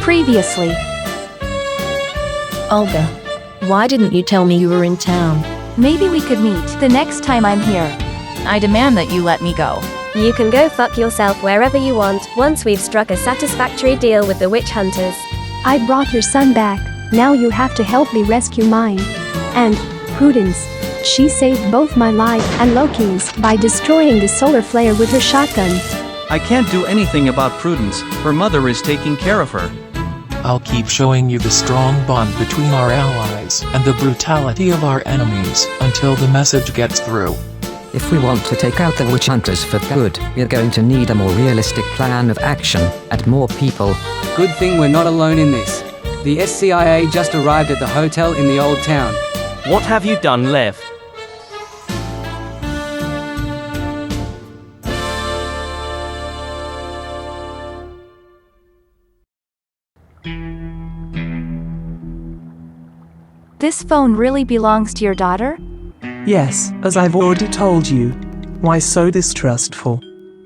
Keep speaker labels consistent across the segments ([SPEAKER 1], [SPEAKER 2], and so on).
[SPEAKER 1] Previously.
[SPEAKER 2] Olga, why didn't you tell me you were in town?
[SPEAKER 1] Maybe we could meet the next time I'm here.
[SPEAKER 3] I demand that you let me go.
[SPEAKER 4] You can go fuck yourself wherever you want, once we've struck a satisfactory deal with the witch hunters.
[SPEAKER 5] I brought your son back, now you have to help me rescue mine. And, Prudence. She saved both my life and Loki's by destroying the solar flare with her shotgun.
[SPEAKER 6] I can't do anything about Prudence, her mother is taking care of her.
[SPEAKER 7] I'll keep showing you the strong bond between our allies and the brutality of our enemies until the message gets through.
[SPEAKER 8] If we want to take out the witch hunters for good, we're going to need a more realistic plan of action, and more people.
[SPEAKER 9] Good thing we're not alone in this. The SCIA just arrived at the hotel in the old town.
[SPEAKER 10] What have you done, Lev?
[SPEAKER 1] This phone really belongs to your daughter?
[SPEAKER 11] Yes, as I've already told you. Why so distrustful?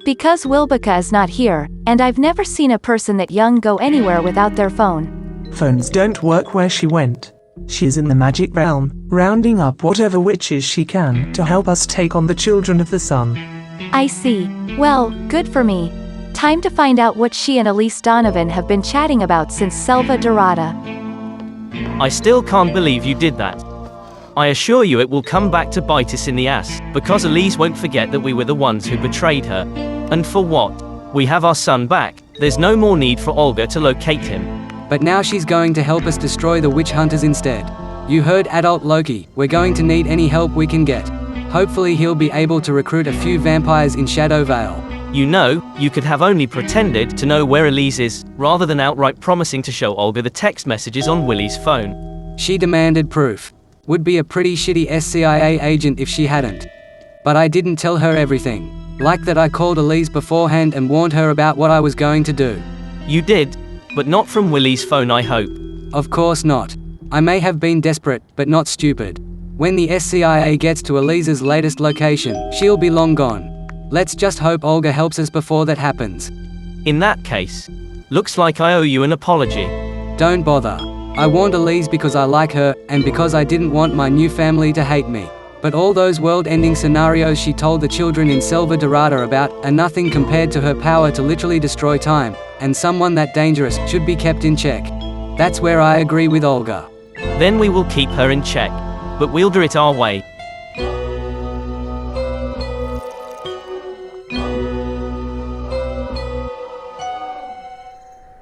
[SPEAKER 1] Because Wilbica is not here, and I've never seen a person that young go anywhere without their phone.
[SPEAKER 11] Phones don't work where she went. She is in the magic realm, rounding up whatever witches she can to help us take on the children of the sun.
[SPEAKER 1] I see. Well, good for me. Time to find out what she and Elise Donovan have been chatting about since Selva Dorada.
[SPEAKER 10] I still can't believe you did that. I assure you it will come back to bite us in the ass, because Elise won't forget that we were the ones who betrayed her. And for what? We have our son back, there's no more need for Olga to locate him.
[SPEAKER 9] But now she's going to help us destroy the witch hunters instead. You heard adult Loki, we're going to need any help we can get. Hopefully he'll be able to recruit a few vampires in Shadow Vale.
[SPEAKER 10] You know, you could have only pretended to know where Elise is, rather than outright promising to show Olga the text messages on Willie's phone.
[SPEAKER 9] She demanded proof. Would be a pretty shitty SCIA agent if she hadn't. But I didn't tell her everything. Like that I called Elise beforehand and warned her about what I was going to do.
[SPEAKER 10] You did, but not from Willie's phone, I hope.
[SPEAKER 9] Of course not. I may have been desperate, but not stupid. When the SCIA gets to Elise's latest location, she'll be long gone. Let's just hope Olga helps us before that happens.
[SPEAKER 10] In that case, looks like I owe you an apology.
[SPEAKER 9] Don't bother. I warned Elise because I like her, and because I didn't want my new family to hate me. But all those world-ending scenarios she told the children in Selva Dorada about are nothing compared to her power to literally destroy time, and someone that dangerous should be kept in check. That's where I agree with Olga.
[SPEAKER 10] Then we will keep her in check. But we'll do it our way.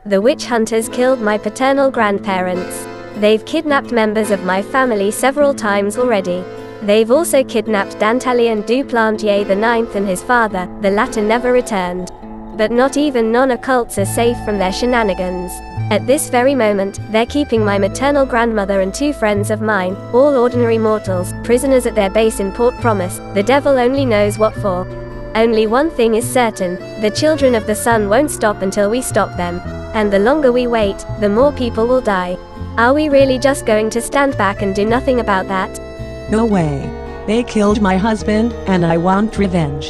[SPEAKER 4] The witch hunters killed my paternal grandparents. They've kidnapped members of my family several times already. They've also kidnapped Dantalion du Plantier IX and his father, the latter never returned. But not even non-occults are safe from their shenanigans. At this very moment, they're keeping my maternal grandmother and two friends of mine, all ordinary mortals, prisoners at their base in Port Promise, the devil only knows what for. Only one thing is certain, the children of the sun won't stop until we stop them. And the longer we wait, the more people will die. Are we really just going to stand back and do nothing about that?
[SPEAKER 12] No way. They killed my husband, and I want revenge.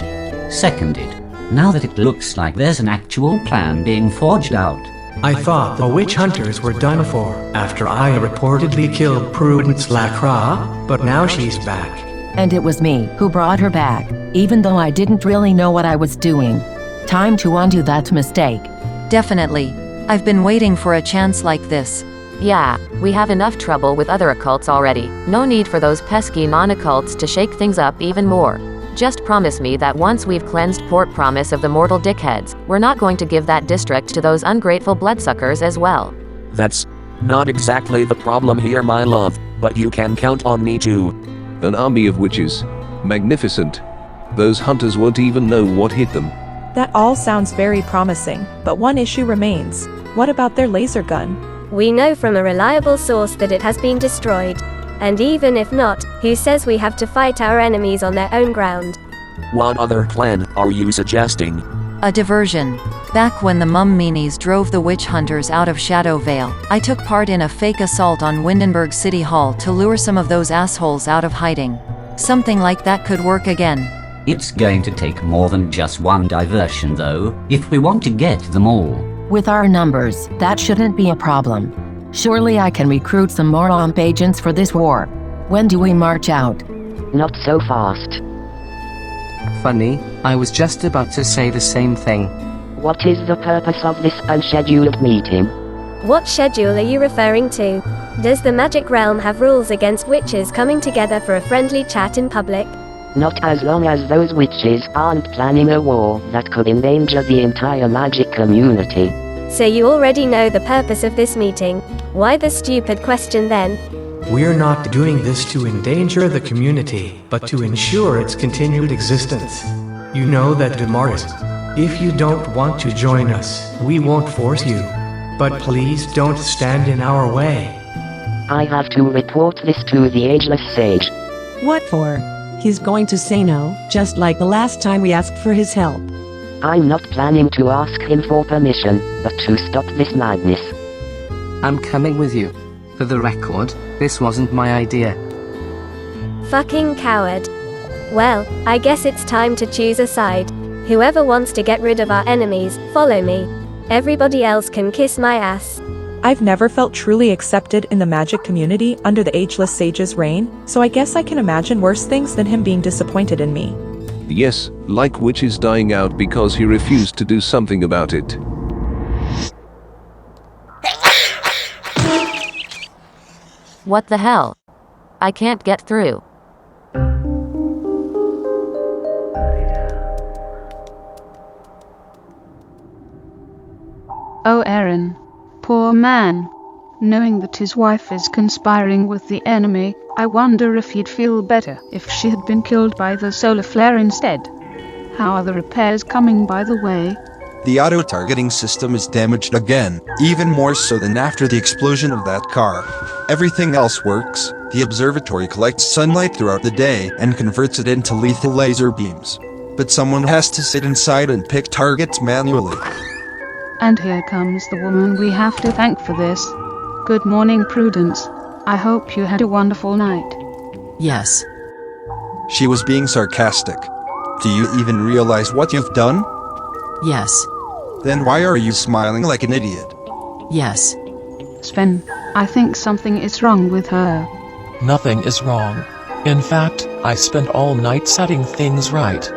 [SPEAKER 13] Seconded. Now that it looks like there's an actual plan being forged out.
[SPEAKER 14] I thought the witch hunters were done for after I reportedly killed Prudence Lacroix, but now she's back.
[SPEAKER 2] And it was me who brought her back, even though I didn't really know what I was doing. Time to undo that mistake.
[SPEAKER 3] Definitely. I've been waiting for a chance like this.
[SPEAKER 15] Yeah, we have enough trouble with other occults already. No need for those pesky non-occults to shake things up even more. Just promise me that once we've cleansed Port Promise of the mortal dickheads, we're not going to give that district to those ungrateful bloodsuckers as well.
[SPEAKER 16] That's not exactly the problem here, my love, but you can count on me too.
[SPEAKER 17] An army of witches. Magnificent. Those hunters won't even know what hit them.
[SPEAKER 18] That all sounds very promising, but one issue remains. What about their laser gun?
[SPEAKER 4] We know from a reliable source that it has been destroyed. And even if not, who says we have to fight our enemies on their own ground?
[SPEAKER 16] What other plan are you suggesting?
[SPEAKER 3] A diversion. Back when the Mamminis drove the witch hunters out of Shadow Vale, I took part in a fake assault on Windenburg City Hall to lure some of those assholes out of hiding. Something like that could work again.
[SPEAKER 13] It's going to take more than just one diversion though, if we want to get them all.
[SPEAKER 2] With our numbers, that shouldn't be a problem. Surely I can recruit some more OMP agents for this war. When do we march out?
[SPEAKER 13] Not so fast.
[SPEAKER 19] Funny, I was just about to say the same thing.
[SPEAKER 13] What is the purpose of this unscheduled meeting?
[SPEAKER 4] What schedule are you referring to? Does the magic realm have rules against witches coming together for a friendly chat in public?
[SPEAKER 13] Not as long as those witches aren't planning a war that could endanger the entire magic community.
[SPEAKER 4] So you already know the purpose of this meeting. Why the stupid question then?
[SPEAKER 14] We're not doing this to endanger the community, but to ensure its continued existence. You know that, Damaris. If you don't want to join us, we won't force you. But please don't stand in our way.
[SPEAKER 13] I have to report this to the Ageless Sage.
[SPEAKER 12] What for? He's going to say no, just like the last time we asked for his help.
[SPEAKER 13] I'm not planning to ask him for permission, but to stop this madness.
[SPEAKER 19] I'm coming with you. For the record, this wasn't my idea.
[SPEAKER 4] Fucking coward. Well, I guess it's time to choose a side. Whoever wants to get rid of our enemies, follow me. Everybody else can kiss my ass.
[SPEAKER 18] I've never felt truly accepted in the magic community under the Ageless Sage's reign, so I guess I can imagine worse things than him being disappointed in me.
[SPEAKER 17] Yes, like witches dying out because he refused to do something about it.
[SPEAKER 15] What the hell? I can't get through.
[SPEAKER 20] Oh, Aaron. Poor man. Knowing that his wife is conspiring with the enemy, I wonder if he'd feel better if she had been killed by the solar flare instead. How are the repairs coming, by the way?
[SPEAKER 21] The auto-targeting system is damaged again, even more so than after the explosion of that car. Everything else works. The observatory collects sunlight throughout the day and converts it into lethal laser beams. But someone has to sit inside and pick targets manually.
[SPEAKER 20] And here comes the woman we have to thank for this. Good morning, Prudence. I hope you had a wonderful night.
[SPEAKER 21] Yes. She was being sarcastic. Do you even realize what you've done?
[SPEAKER 22] Yes.
[SPEAKER 21] Then why are you smiling like an idiot?
[SPEAKER 22] Yes.
[SPEAKER 20] Sven, I think something is wrong with her.
[SPEAKER 7] Nothing is wrong. In fact, I spent all night setting things right.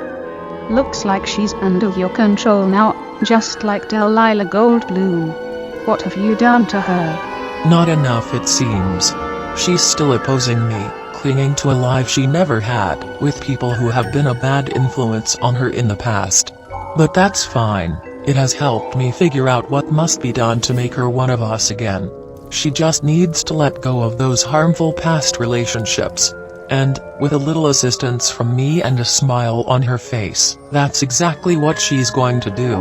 [SPEAKER 20] Looks like she's under your control now, just like Delilah Goldbloom. What have you done to her?
[SPEAKER 7] Not enough, it seems. She's still opposing me, clinging to a life she never had, with people who have been a bad influence on her in the past. But that's fine. It has helped me figure out what must be done to make her one of us again. She just needs to let go of those harmful past relationships. And, with a little assistance from me and a smile on her face, that's exactly what she's going to do.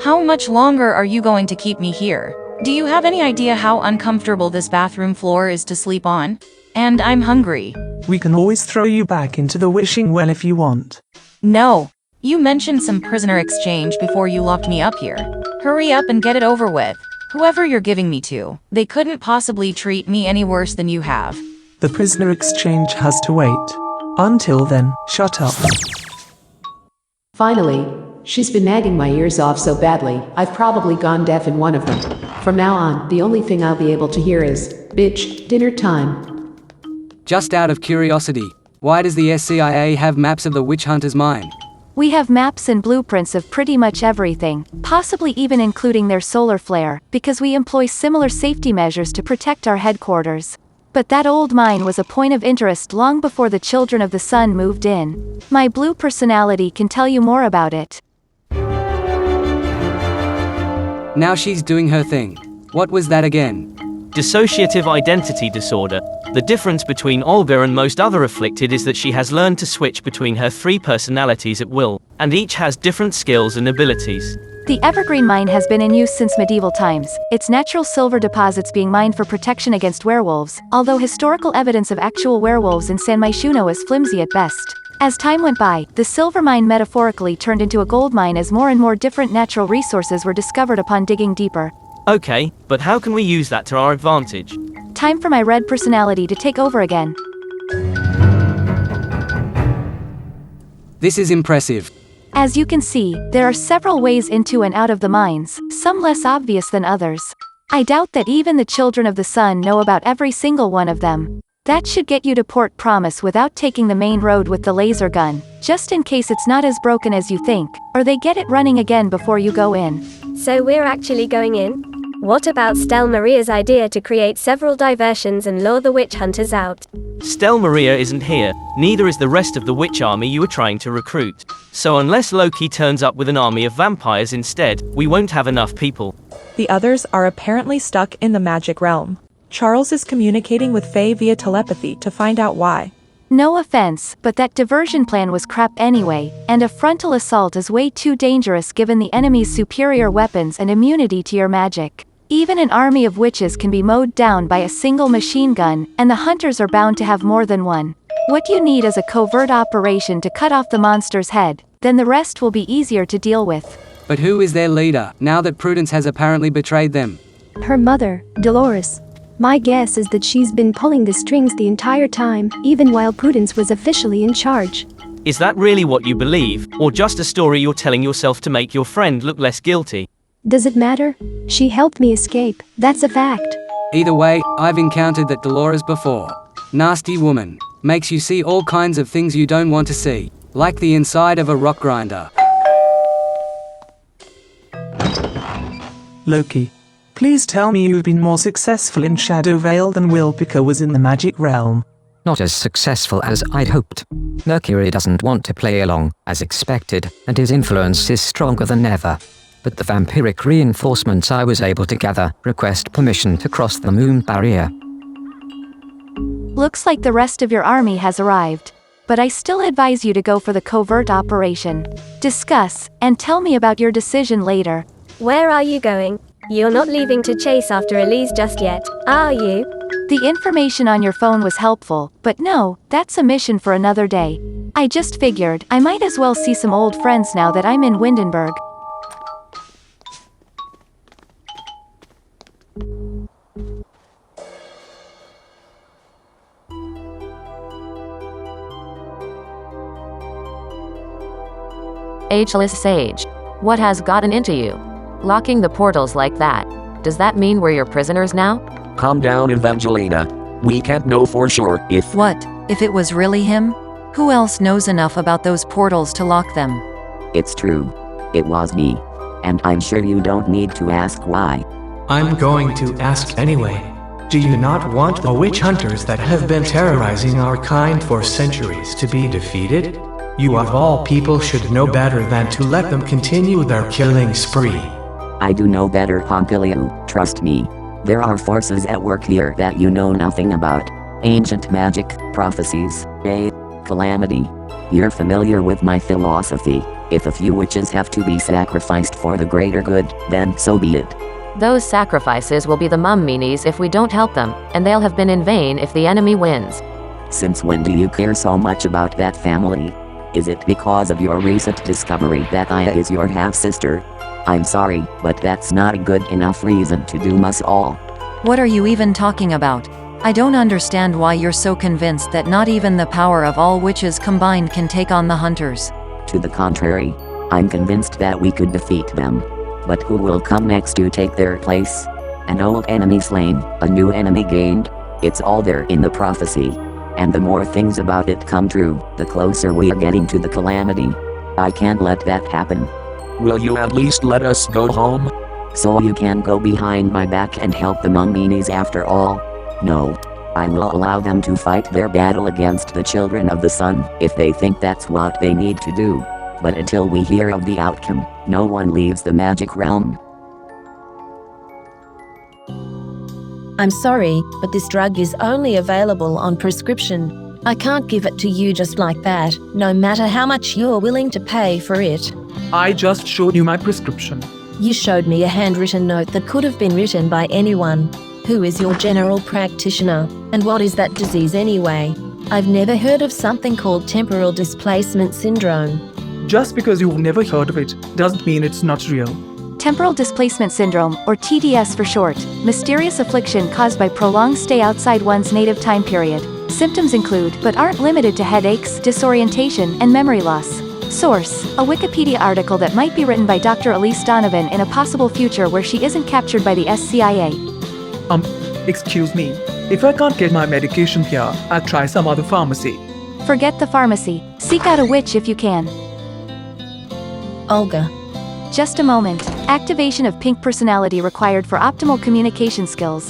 [SPEAKER 23] How much longer are you going to keep me here? Do you have any idea how uncomfortable this bathroom floor is to sleep on? And I'm hungry.
[SPEAKER 11] We can always throw you back into the wishing well if you want.
[SPEAKER 23] No. You mentioned some prisoner exchange before you locked me up here. Hurry up and get it over with. Whoever you're giving me to, they couldn't possibly treat me any worse than you have.
[SPEAKER 11] The prisoner exchange has to wait. Until then, shut up.
[SPEAKER 24] Finally, she's been nagging my ears off so badly, I've probably gone deaf in one of them. From now on, the only thing I'll be able to hear is, "Bitch, dinner time."
[SPEAKER 9] Just out of curiosity, why does the SCIA have maps of the witch hunter's mine?
[SPEAKER 1] We have maps and blueprints of pretty much everything, possibly even including their solar flare, because we employ similar safety measures to protect our headquarters. But that old mine was a point of interest long before the Children of the Sun moved in. My blue personality can tell you more about it.
[SPEAKER 9] Now she's doing her thing. What was that again?
[SPEAKER 10] Dissociative identity disorder. The difference between Olga and most other afflicted is that she has learned to switch between her 3 personalities at will, and each has different skills and abilities.
[SPEAKER 1] The Evergreen Mine has been in use since medieval times, its natural silver deposits being mined for protection against werewolves, although historical evidence of actual werewolves in San Myshuno is flimsy at best. As time went by, the silver mine metaphorically turned into a gold mine as more and more different natural resources were discovered upon digging deeper.
[SPEAKER 10] Okay, but how can we use that to our advantage?
[SPEAKER 1] Time for my red personality to take over again.
[SPEAKER 9] This is impressive.
[SPEAKER 1] As you can see, there are several ways into and out of the mines, some less obvious than others. I doubt that even the children of the sun know about every single one of them. That should get you to Port Promise without taking the main road with the laser gun, just in case it's not as broken as you think, or they get it running again before you go in.
[SPEAKER 4] So we're actually going in? What about SetsunaMaiou's idea to create several diversions and lure the witch hunters out?
[SPEAKER 10] SetsunaMaiou isn't here, neither is the rest of the witch army you were trying to recruit. So unless Loki turns up with an army of vampires instead, we won't have enough people.
[SPEAKER 18] The others are apparently stuck in the magic realm. Charles is communicating with Faye via telepathy to find out why.
[SPEAKER 1] No offense, but that diversion plan was crap anyway, and a frontal assault is way too dangerous given the enemy's superior weapons and immunity to your magic. Even an army of witches can be mowed down by a single machine gun, and the hunters are bound to have more than one. What you need is a covert operation to cut off the monster's head, then the rest will be easier to deal with.
[SPEAKER 9] But who is their leader, now that Prudence has apparently betrayed them?
[SPEAKER 5] Her mother, Dolores. My guess is that she's been pulling the strings the entire time, even while Prudence was officially in charge.
[SPEAKER 10] Is that really what you believe, or just a story you're telling yourself to make your friend look less guilty?
[SPEAKER 5] Does it matter? She helped me escape, that's a fact.
[SPEAKER 9] Either way, I've encountered that Dolores before. Nasty woman. Makes you see all kinds of things you don't want to see. Like the inside of a rock grinder.
[SPEAKER 11] Loki, please tell me you've been more successful in Shadow Vale than Wilbica was in the magic realm.
[SPEAKER 6] Not as successful as I'd hoped. Mercury doesn't want to play along, as expected, and his influence is stronger than ever. But the vampiric reinforcements I was able to gather request permission to cross the moon barrier.
[SPEAKER 1] Looks like the rest of your army has arrived. But I still advise you to go for the covert operation. Discuss, and tell me about your decision later.
[SPEAKER 4] Where are you going? You're not leaving to chase after Elise just yet, are you?
[SPEAKER 1] The information on your phone was helpful, but no, that's a mission for another day. I just figured I might as well see some old friends now that I'm in Windenburg.
[SPEAKER 15] Ageless sage. What has gotten into you? Locking the portals like that. Does that mean we're your prisoners now?
[SPEAKER 8] Calm down, Evangelina. We can't know for sure if—
[SPEAKER 3] What, if it was really him? Who else knows enough about those portals to lock them?
[SPEAKER 16] It's true. It was me. And I'm sure you don't need to ask why.
[SPEAKER 14] I'm going to ask anyway. Do you not want the witch hunters that have been terrorizing our kind for centuries to be defeated? You of all people should know better than to let them continue their killing spree.
[SPEAKER 16] I do know better, Pompilio, trust me. There are forces at work here that you know nothing about. Ancient magic, prophecies, calamity. You're familiar with my philosophy. If a few witches have to be sacrificed for the greater good, then so be it.
[SPEAKER 15] Those sacrifices will be the Mamminis if we don't help them, and they'll have been in vain if the enemy wins.
[SPEAKER 16] Since when do you care so much about that family? Is it because of your recent discovery that Aya is your half-sister? I'm sorry, but that's not a good enough reason to doom us all.
[SPEAKER 3] What are you even talking about? I don't understand why you're so convinced that not even the power of all witches combined can take on the hunters.
[SPEAKER 16] To the contrary, I'm convinced that we could defeat them. But who will come next to take their place? An old enemy slain, a new enemy gained? It's all there in the prophecy. And the more things about it come true, the closer we are getting to the calamity. I can't let that happen.
[SPEAKER 8] Will you at least let us go home?
[SPEAKER 16] So you can go behind my back and help the Mamminis after all? No. I will allow them to fight their battle against the children of the sun, if they think that's what they need to do. But until we hear of the outcome, no one leaves the magic realm.
[SPEAKER 25] I'm sorry, but this drug is only available on prescription. I can't give it to you just like that, no matter how much you're willing to pay for it.
[SPEAKER 11] I just showed you my prescription.
[SPEAKER 25] You showed me a handwritten note that could have been written by anyone. Who is your general practitioner, and what is that disease anyway? I've never heard of something called temporal displacement syndrome.
[SPEAKER 11] Just because you've never heard of it, doesn't mean it's not real.
[SPEAKER 1] Temporal displacement syndrome, or TDS for short, mysterious affliction caused by prolonged stay outside one's native time period. Symptoms include, but aren't limited to headaches, disorientation, and memory loss. Source: a Wikipedia article that might be written by Dr. Elise Donovan in a possible future where she isn't captured by the SCIA.
[SPEAKER 2] Excuse me. If I can't get my medication here, I'll try some other pharmacy.
[SPEAKER 1] Forget the pharmacy. Seek out a witch if you can.
[SPEAKER 25] Olga.
[SPEAKER 1] Just a moment. Activation of pink personality required for optimal communication skills.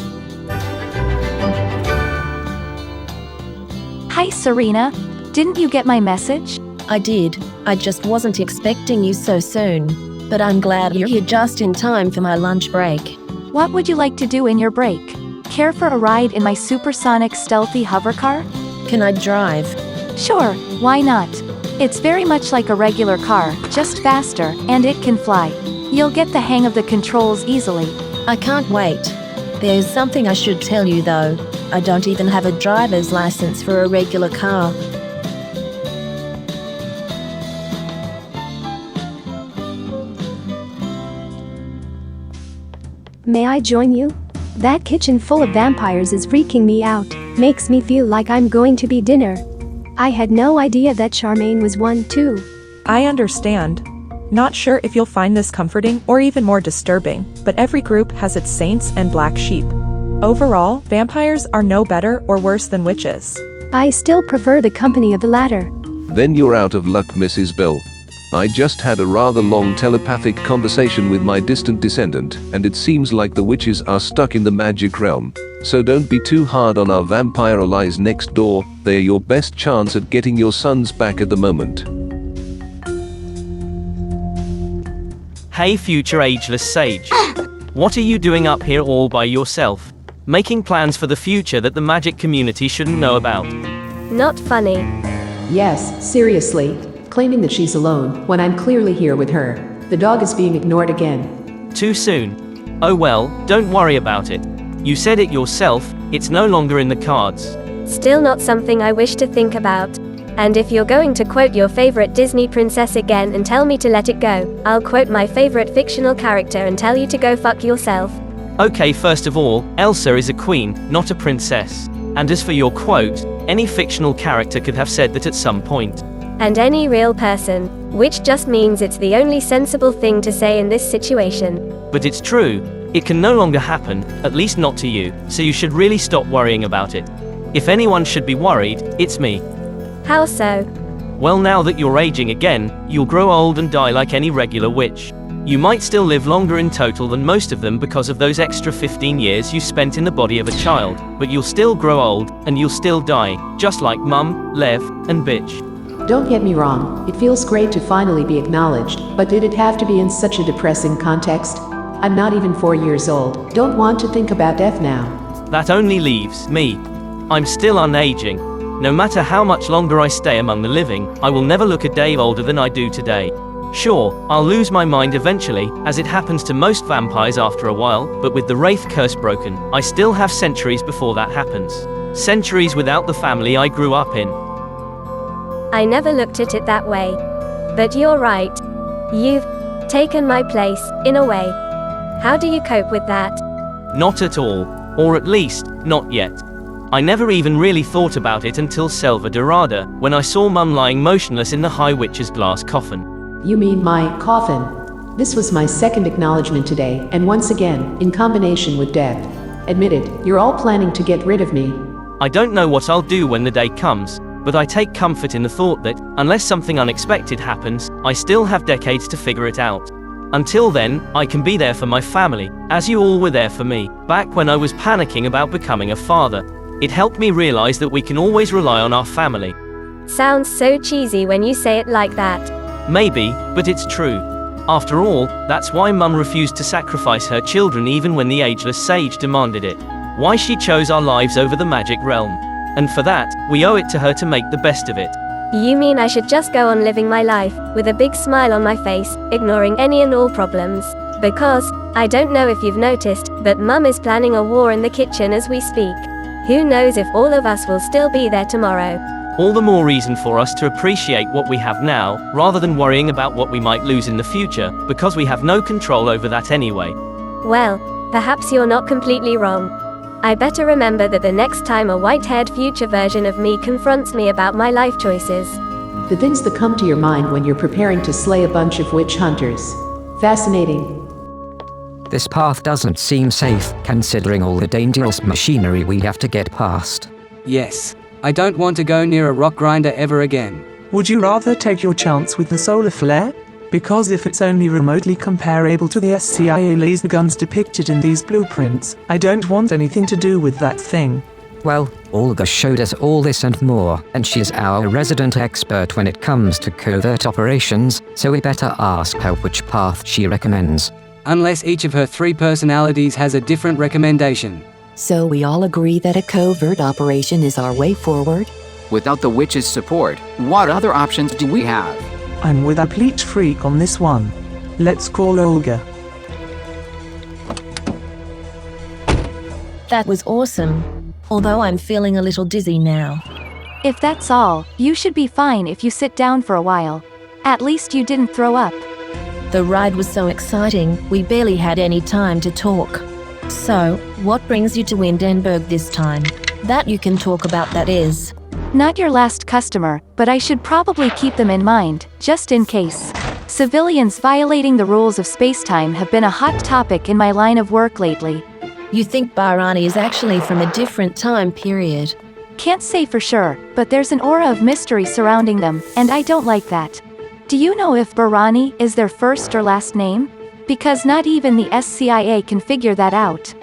[SPEAKER 1] Hi, Serena. Didn't you get my message?
[SPEAKER 25] I did. I just wasn't expecting you so soon. But I'm glad you're here just in time for my lunch break.
[SPEAKER 1] What would you like to do in your break? Care for a ride in my supersonic stealthy hover car?
[SPEAKER 25] Can I drive?
[SPEAKER 1] Sure, why not? It's very much like a regular car, just faster, and it can fly. You'll get the hang of the controls easily.
[SPEAKER 25] I can't wait. There's something I should tell you though. I don't even have a driver's license for a regular car.
[SPEAKER 5] May I join you? That kitchen full of vampires is freaking me out. Makes me feel like I'm going to be dinner. I had no idea that Charmaine was one too.
[SPEAKER 18] I understand. Not sure if you'll find this comforting or even more disturbing, but every group has its saints and black sheep. Overall, vampires are no better or worse than witches.
[SPEAKER 5] I still prefer the company of the latter.
[SPEAKER 12] Then you're out of luck, Mrs. Bell. I just had a rather long telepathic conversation with my distant descendant, and it seems like the witches are stuck in the magic realm. So don't be too hard on our vampire allies next door, they're your best chance at getting your sons back at the moment.
[SPEAKER 10] Hey future ageless sage. What are you doing up here all by yourself? Making plans for the future that the magic community shouldn't know about.
[SPEAKER 4] Not funny.
[SPEAKER 24] Yes, seriously. Claiming that she's alone, when I'm clearly here with her. The dog is being ignored again.
[SPEAKER 10] Too soon. Oh well, don't worry about it. You said it yourself, it's no longer in the cards.
[SPEAKER 4] Still not something I wish to think about. And if you're going to quote your favorite Disney princess again and tell me to let it go, I'll quote my favorite fictional character and tell you to go fuck yourself.
[SPEAKER 10] Okay, first of all, Elsa is a queen, not a princess. And as for your quote, any fictional character could have said that at some point.
[SPEAKER 4] And any real person, which just means it's the only sensible thing to say in this situation.
[SPEAKER 10] But it's true. It can no longer happen, at least not to you, so you should really stop worrying about it. If anyone should be worried, it's me.
[SPEAKER 4] How so?
[SPEAKER 10] Well, now that you're aging again, you'll grow old and die like any regular witch. You might still live longer in total than most of them because of those extra 15 years you spent in the body of a child, but you'll still grow old, and you'll still die, just like Mum, Lev, and Bitch.
[SPEAKER 24] Don't get me wrong, it feels great to finally be acknowledged, but did it have to be in such a depressing context? I'm not even 4 years old, don't want to think about death now.
[SPEAKER 10] That only leaves me. I'm still unaging. No matter how much longer I stay among the living, I will never look a day older than I do today. Sure, I'll lose my mind eventually, as it happens to most vampires after a while, but with the Wraith curse broken, I still have centuries before that happens. Centuries without the family I grew up in.
[SPEAKER 4] I never looked at it that way. But you're right. You've taken my place, in a way. How do you cope with that?
[SPEAKER 10] Not at all. Or at least, not yet. I never even really thought about it until Selva Dorada, when I saw Mum lying motionless in the High Witch's glass coffin.
[SPEAKER 24] You mean my coffin? This was my second acknowledgement today, and once again, in combination with death. Admitted, you're all planning to get rid of me.
[SPEAKER 10] I don't know what I'll do when the day comes, but I take comfort in the thought that, unless something unexpected happens, I still have decades to figure it out. Until then, I can be there for my family, as you all were there for me, back when I was panicking about becoming a father. It helped me realize that we can always rely on our family.
[SPEAKER 4] Sounds so cheesy when you say it like that.
[SPEAKER 10] Maybe, but it's true. After all, that's why Mum refused to sacrifice her children even when the ageless sage demanded it. Why she chose our lives over the magic realm. And for that, we owe it to her to make the best of it.
[SPEAKER 4] You mean I should just go on living my life, with a big smile on my face, ignoring any and all problems? Because, I don't know if you've noticed, but Mum is planning a war in the kitchen as we speak. Who knows if all of us will still be there tomorrow?
[SPEAKER 10] All the more reason for us to appreciate what we have now, rather than worrying about what we might lose in the future, because we have no control over that anyway.
[SPEAKER 4] Well, perhaps you're not completely wrong. I better remember that the next time a white-haired future version of me confronts me about my life choices.
[SPEAKER 24] The things that come to your mind when you're preparing to slay a bunch of witch hunters. Fascinating.
[SPEAKER 6] This path doesn't seem safe, considering all the dangerous machinery we have to get past.
[SPEAKER 9] Yes. I don't want to go near a rock grinder ever again.
[SPEAKER 11] Would you rather take your chance with the solar flare? Because if it's only remotely comparable to the SCIA laser guns depicted in these blueprints, I don't want anything to do with that thing.
[SPEAKER 6] Well, Olga showed us all this and more, and she's our resident expert when it comes to covert operations, so we better ask her which path she recommends.
[SPEAKER 9] Unless each of her 3 personalities has a different recommendation.
[SPEAKER 13] So we all agree that a covert operation is our way forward?
[SPEAKER 17] Without the witch's support, what other options do we have?
[SPEAKER 11] I'm with a complete freak on this one. Let's call Olga.
[SPEAKER 25] That was awesome. Although I'm feeling a little dizzy now.
[SPEAKER 1] If that's all, you should be fine if you sit down for a while. At least you didn't throw up.
[SPEAKER 25] The ride was so exciting, we barely had any time to talk. So, what brings you to Windenburg this time? That you can talk about, that is.
[SPEAKER 1] Not your last customer, but I should probably keep them in mind, just in case. Civilians violating the rules of spacetime have been a hot topic in my line of work lately.
[SPEAKER 25] You think Bharani is actually from a different time period?
[SPEAKER 1] Can't say for sure, but there's an aura of mystery surrounding them, and I don't like that. Do you know if Bharani is their first or last name? Because not even the SCIA can figure that out.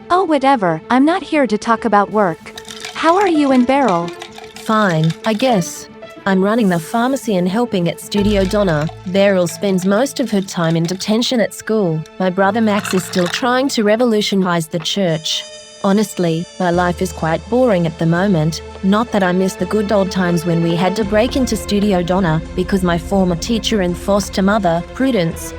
[SPEAKER 1] Oh, whatever, I'm not here to talk about work. How are you and Beryl?
[SPEAKER 25] Fine, I guess. I'm running the pharmacy and helping at Studio Donna. Beryl spends most of her time in detention at school. My brother Max is still trying to revolutionize the church. Honestly, my life is quite boring at the moment. Not that I miss the good old times when we had to break into Studio Donna, because my former teacher and foster mother, Prudence,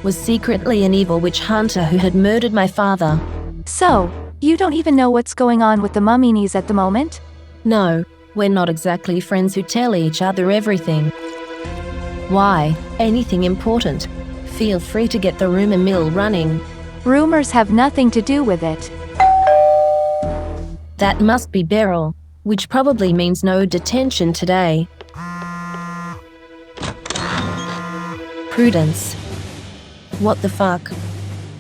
[SPEAKER 25] was secretly an evil witch hunter who had murdered my father.
[SPEAKER 1] So, you don't even know what's going on with the Mamminis at the moment?
[SPEAKER 25] No, we're not exactly friends who tell each other everything. Why? Anything important? Feel free to get the rumor mill running.
[SPEAKER 1] Rumors have nothing to do with it.
[SPEAKER 25] That must be Beryl, which probably means no detention today. Prudence. What the fuck?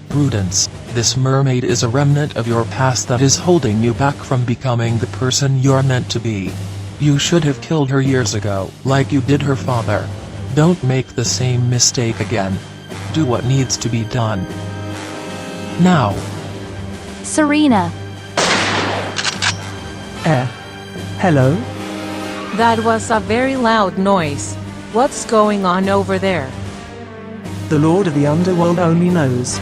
[SPEAKER 7] Prudence, this mermaid is a remnant of your past that is holding you back from becoming the person you're meant to be. You should have killed her years ago, like you did her father. Don't make the same mistake again. Do what needs to be done. Now.
[SPEAKER 1] Serena.
[SPEAKER 11] Hello?
[SPEAKER 19] That was a very loud noise. What's going on over there?
[SPEAKER 11] The Lord of the Underworld only knows.